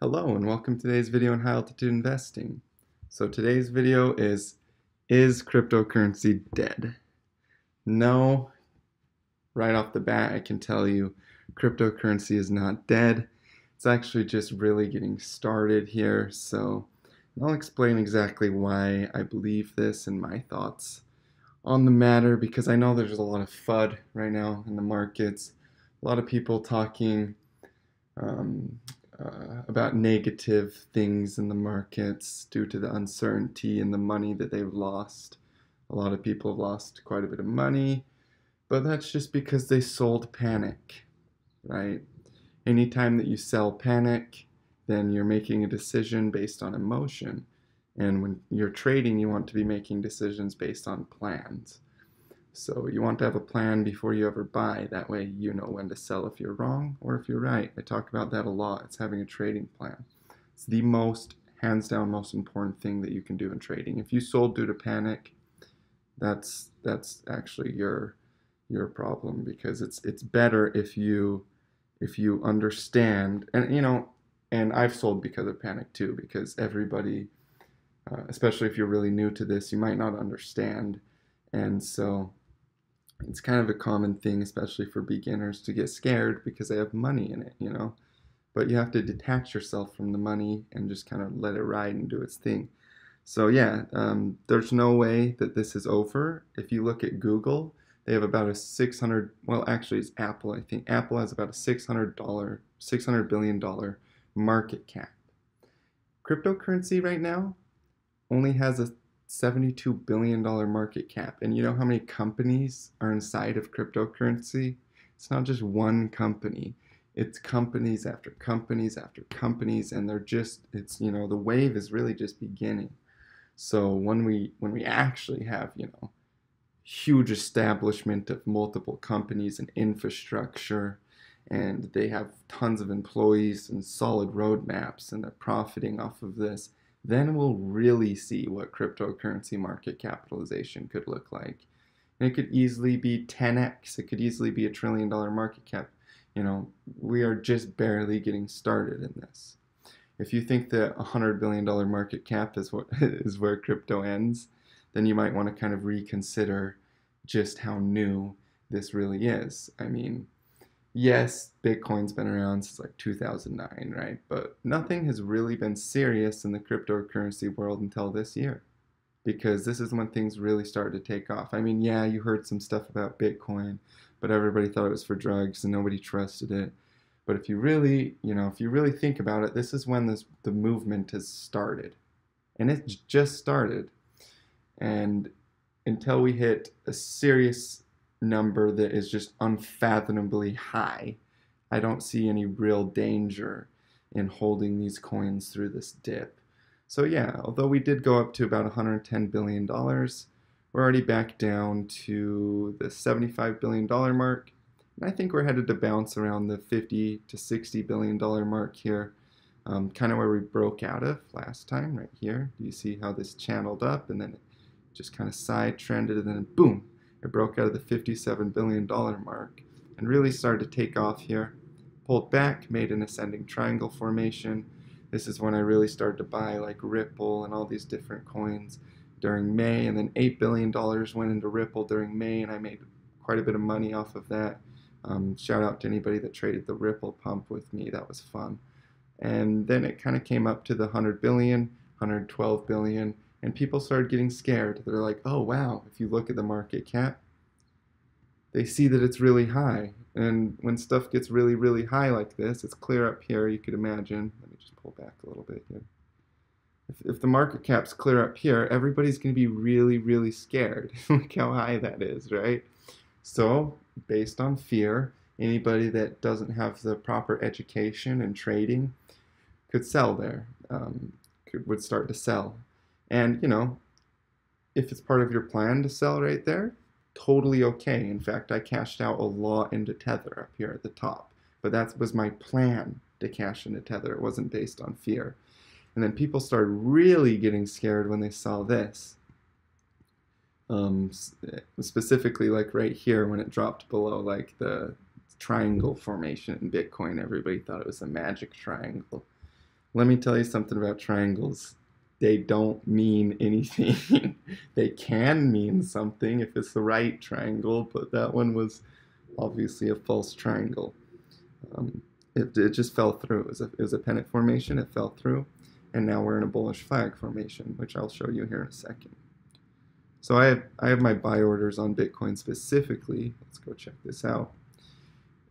Hello and welcome to today's video on high altitude investing. So today's video is cryptocurrency dead? No, right off the bat I can tell you cryptocurrency is not dead. It's actually just really getting started here. So I'll explain exactly why I believe this and my thoughts on the matter, because I know there's a lot of FUD right now in the markets. A lot of people talking um, about negative things in the markets due to the uncertainty and the money that they've lost. A lot of people have lost quite a bit of money, but that's just because they sold panic, right? Anytime that you sell panic, then you're making a decision based on emotion. And when you're trading, you want to be making decisions based on plans. So you want to have a plan before you ever buy. That way you know when to sell if you're wrong or if you're right. I talk about that a lot. It's having a trading plan. It's the most, hands down, most important thing that you can do in trading. If you sold due to panic, that's actually your problem, because it's better if you understand. And I've sold because of panic too, because everybody, especially if you're really new to this, you might not understand. And so it's kind of a common thing, especially for beginners, to get scared because they have money in it. But you have to detach yourself from the money and just kind of let it ride and do its thing. So yeah, there's no way that this is over. If you look at Google, they have about a 600, well, actually it's Apple. I think Apple has about a $600 billion market cap. Cryptocurrency right now only has a $72 billion market cap. And you know how many companies are inside of cryptocurrency? It's not just one company. It's companies after companies after companies, and the wave is really just beginning. So when we actually have, huge establishment of multiple companies and infrastructure, and they have tons of employees and solid roadmaps, and they're profiting off of this, then we'll really see what cryptocurrency market capitalization could look like. And it could easily be 10x. It could easily be $1 trillion market cap. We are just barely getting started in this. If you think that $100 billion market cap is where crypto ends, then you might want to kind of reconsider just how new this really is. I mean, yes, Bitcoin's been around since like 2009, right? But nothing has really been serious in the cryptocurrency world until this year, because this is when things really started to take off. I mean, yeah, you heard some stuff about Bitcoin, but everybody thought it was for drugs and nobody trusted it. But if you really think about it, this is when the movement has started. And it's just started. And until we hit a serious number that is just unfathomably high, I don't see any real danger in holding these coins through this dip. So yeah, although we did go up to about $110 billion, we're already back down to the $75 billion mark. And I think we're headed to bounce around the $50 to $60 billion mark here, kind of where we broke out of last time, right here. Do you see how this channeled up and then it just kind of side trended, and then boom, it broke out of the $57 billion mark and really started to take off here. Pulled back, made an ascending triangle formation. This is when I really started to buy like Ripple and all these different coins during May, and then $8 billion went into Ripple during May, and I made quite a bit of money off of that. Shout out to anybody that traded the Ripple pump with me. That was fun. And then it kind of came up to the 100 billion, 112 billion, and people started getting scared. They're like, oh wow, if you look at the market cap, they see that it's really high. And when stuff gets really, really high like this, it's clear up here, you could imagine. Let me just pull back a little bit here. If the market cap's clear up here, everybody's going to be really, really scared. Look how high that is, right? So, based on fear, anybody that doesn't have the proper education and trading could sell there, would start to sell. And, if it's part of your plan to sell right there, totally okay. In fact, I cashed out a lot into Tether up here at the top. But that was my plan, to cash into Tether. It wasn't based on fear. And then people started really getting scared when they saw this. Specifically like right here when it dropped below like the triangle formation in Bitcoin. Everybody thought it was a magic triangle. Let me tell you something about triangles. They don't mean anything. They can mean something if it's the right triangle, but that one was obviously a false triangle. Um, it just fell through. It was a pennant formation, it fell through, and now we're in a bullish flag formation, which I'll show you here in a second. So I have my buy orders on Bitcoin specifically. Let's go check this out.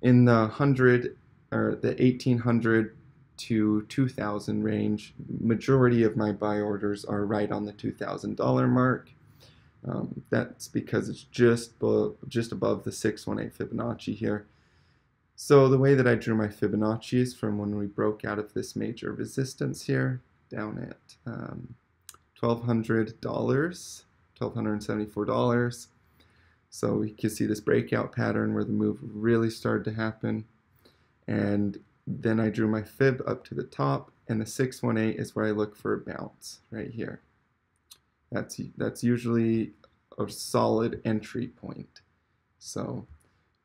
In the 100 or the 1800 to 2000 range, majority of my buy orders are right on the $2,000 mark. That's because it's just above the 618 Fibonacci here. So the way that I drew my Fibonacci is from when we broke out of this major resistance here, down at $1,200, $1,274. So we can see this breakout pattern where the move really started to happen. And then I drew my fib up to the top, and the 618 is where I look for a bounce right here. That's usually a solid entry point. So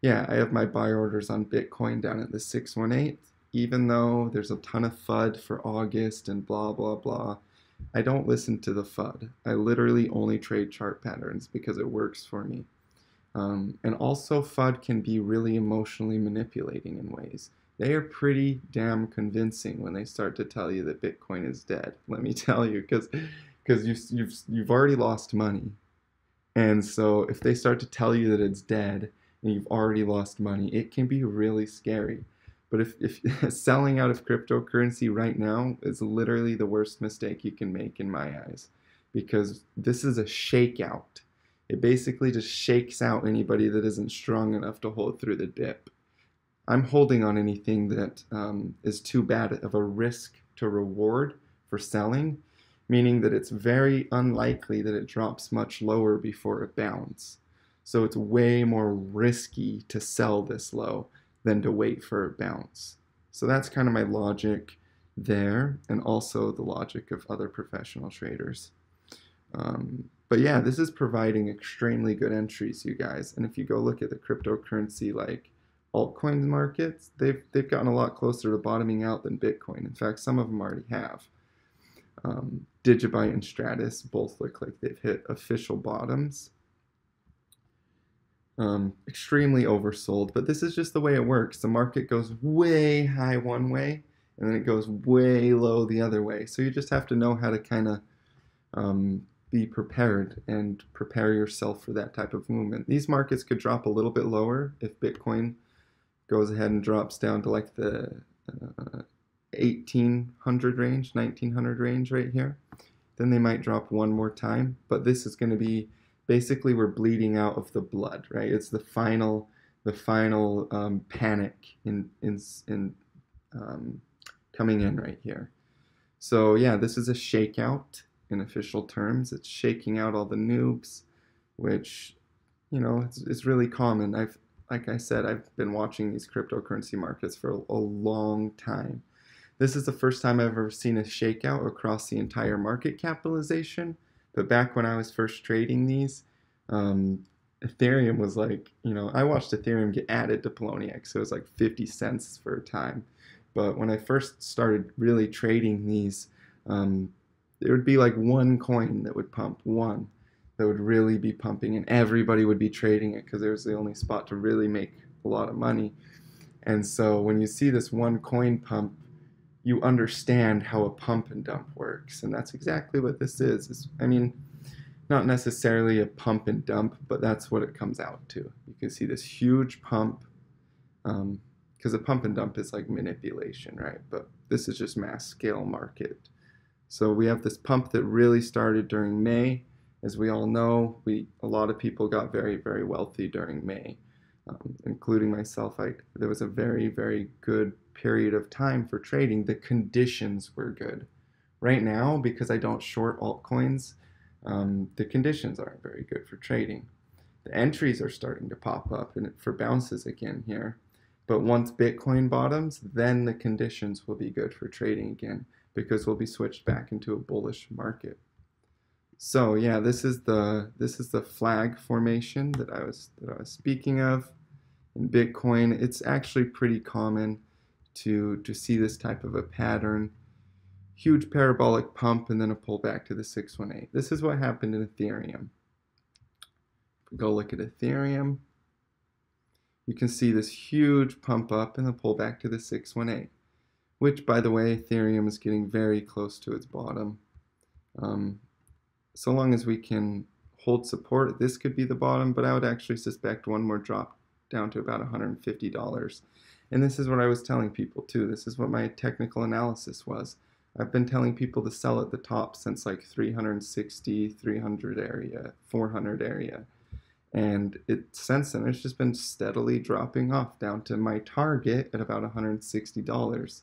yeah, I have my buy orders on Bitcoin down at the 618. Even though there's a ton of FUD for August and blah, blah, blah, I don't listen to the FUD. I literally only trade chart patterns because it works for me. And also FUD can be really emotionally manipulating in ways. They are pretty damn convincing when they start to tell you that Bitcoin is dead. Let me tell you, because you've already lost money. And so if they start to tell you that it's dead and you've already lost money, it can be really scary. But if selling out of cryptocurrency right now is literally the worst mistake you can make in my eyes, because this is a shakeout. It basically just shakes out anybody that isn't strong enough to hold through the dip. I'm holding on anything that is too bad of a risk to reward for selling, meaning that it's very unlikely that it drops much lower before it bounces. So it's way more risky to sell this low than to wait for a bounce. So that's kind of my logic there, and also the logic of other professional traders. But yeah, this is providing extremely good entries, you guys. And if you go look at the cryptocurrency like altcoin markets, they've gotten a lot closer to bottoming out than Bitcoin. In fact, some of them already have. Digibyte and Stratus both look like they've hit official bottoms. Extremely oversold, but this is just the way it works. The market goes way high one way, and then it goes way low the other way. So you just have to know how to kind of be prepared and prepare yourself for that type of movement. These markets could drop a little bit lower if Bitcoin goes ahead and drops down to like the 1800 range, 1900 range right here. Then they might drop one more time, but this is going to be basically we're bleeding out of the blood, right? It's the final panic in coming in right here. So yeah, this is a shakeout in official terms. It's shaking out all the noobs, which, you know, it's really common. Like I said, I've been watching these cryptocurrency markets for a long time. This is the first time I've ever seen a shakeout across the entire market capitalization. But back when I was first trading these, Ethereum was like, you know, I watched Ethereum get added to Poloniex, so it was like 50 cents for a time. But when I first started really trading these, there would be like one coin that would pump, one that would really be pumping, and everybody would be trading it because it was the only spot to really make a lot of money. And so when you see this one coin pump, you understand how a pump and dump works, and that's exactly what this is. I mean, not necessarily a pump and dump, but that's what it comes out to. You can see this huge pump, because a pump and dump is like manipulation, right? But this is just mass scale market. So we have this pump that really started during May. As we all know, a lot of people got very, very wealthy during May, including myself. There was a very, very good period of time for trading. The conditions were good. Right now, because I don't short altcoins, the conditions aren't very good for trading. The entries are starting to pop up and for bounces again here. But once Bitcoin bottoms, then the conditions will be good for trading again, because we'll be switched back into a bullish market. So yeah, this is the flag formation that I was speaking of in Bitcoin. It's actually pretty common to see this type of a pattern. huge parabolic pump and then a pullback to the 618. This is what happened in Ethereum. If we go look at Ethereum, you can see this huge pump up and a pullback to the 618, which, by the way, Ethereum is getting very close to its bottom. So long as we can hold support, this could be the bottom, but I would actually suspect one more drop down to about $150. And this is what I was telling people too. This is what my technical analysis was. I've been telling people to sell at the top since like 360, 300 area, 400 area. And since then, it's just been steadily dropping off down to my target at about $160.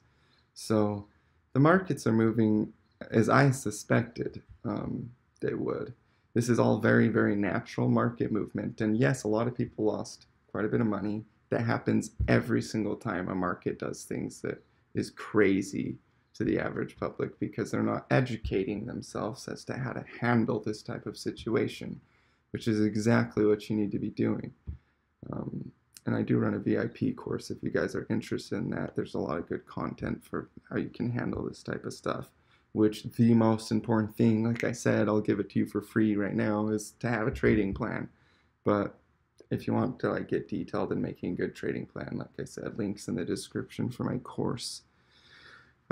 So the markets are moving as I suspected they would. This is all very, very natural market movement. And yes, a lot of people lost quite a bit of money. That happens every single time a market does things that is crazy to the average public because they're not educating themselves as to how to handle this type of situation, which is exactly what you need to be doing. And I do run a VIP course if you guys are interested in that. There's a lot of good content for how you can handle this type of stuff, which the most important thing, like I said, I'll give it to you for free right now, is to have a trading plan. But if you want to like get detailed in making a good trading plan, like I said, links in the description for my course.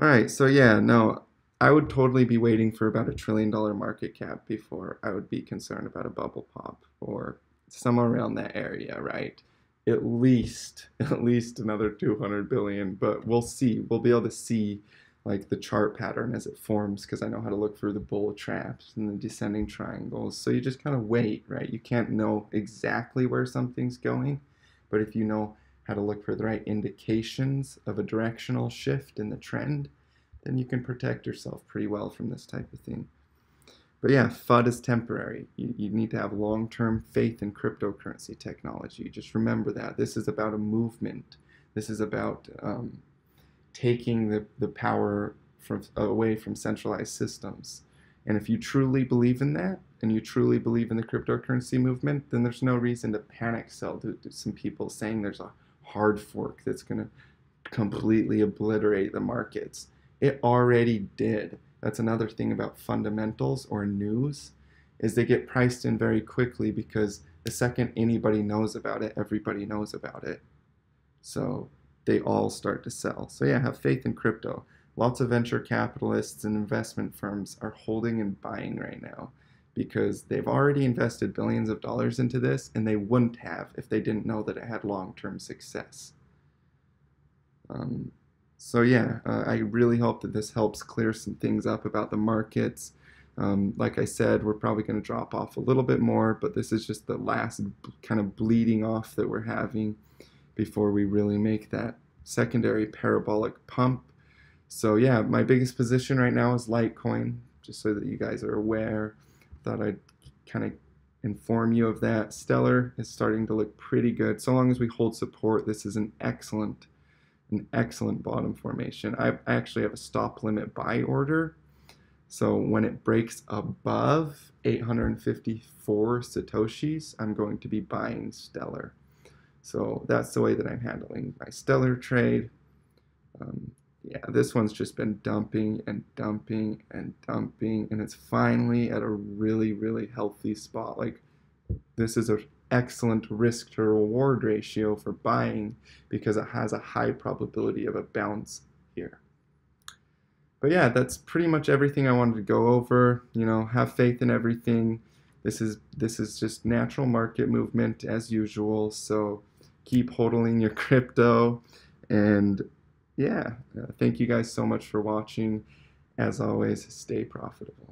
All right, so yeah, no, I would totally be waiting for about $1 trillion market cap before I would be concerned about a bubble pop or somewhere around that area, right? At least another 200 billion, but we'll see. We'll be able to see like the chart pattern as it forms because I know how to look for the bull traps and the descending triangles. So you just kind of wait, right? You can't know exactly where something's going, but if you know how to look for the right indications of a directional shift in the trend, then you can protect yourself pretty well from this type of thing. But yeah, FUD is temporary. You need to have long-term faith in cryptocurrency technology. Just remember that. This is about a movement. This is about taking the power away from centralized systems. And if you truly believe in that, and you truly believe in the cryptocurrency movement, then there's no reason to panic sell to some people saying there's a hard fork that's going to completely obliterate the markets. It already did. That's another thing about fundamentals or news, is they get priced in very quickly because the second anybody knows about it, everybody knows about it. So they all start to sell. So yeah, have faith in crypto. Lots of venture capitalists and investment firms are holding and buying right now because they've already invested billions of dollars into this, and they wouldn't have if they didn't know that it had long-term success. So yeah, I really hope that this helps clear some things up about the markets. Like I said, we're probably going to drop off a little bit more, but this is just the last kind of bleeding off that we're having before we really make that secondary parabolic pump. So yeah, my biggest position right now is Litecoin, just so that you guys are aware. Thought I'd kind of inform you of that. Stellar is starting to look pretty good. So long as we hold support, this is an excellent bottom formation. I actually have a stop limit buy order. So when it breaks above 854 Satoshis, I'm going to be buying Stellar. So that's the way that I'm handling my Stellar trade. Yeah, this one's just been dumping and dumping and dumping, and it's finally at a really, really healthy spot. Like, this is an excellent risk to reward ratio for buying because it has a high probability of a bounce here. But yeah, that's pretty much everything I wanted to go over. You know, have faith in everything. This is just natural market movement as usual. So keep hodling your crypto, and yeah, thank you guys so much for watching. As always, stay profitable.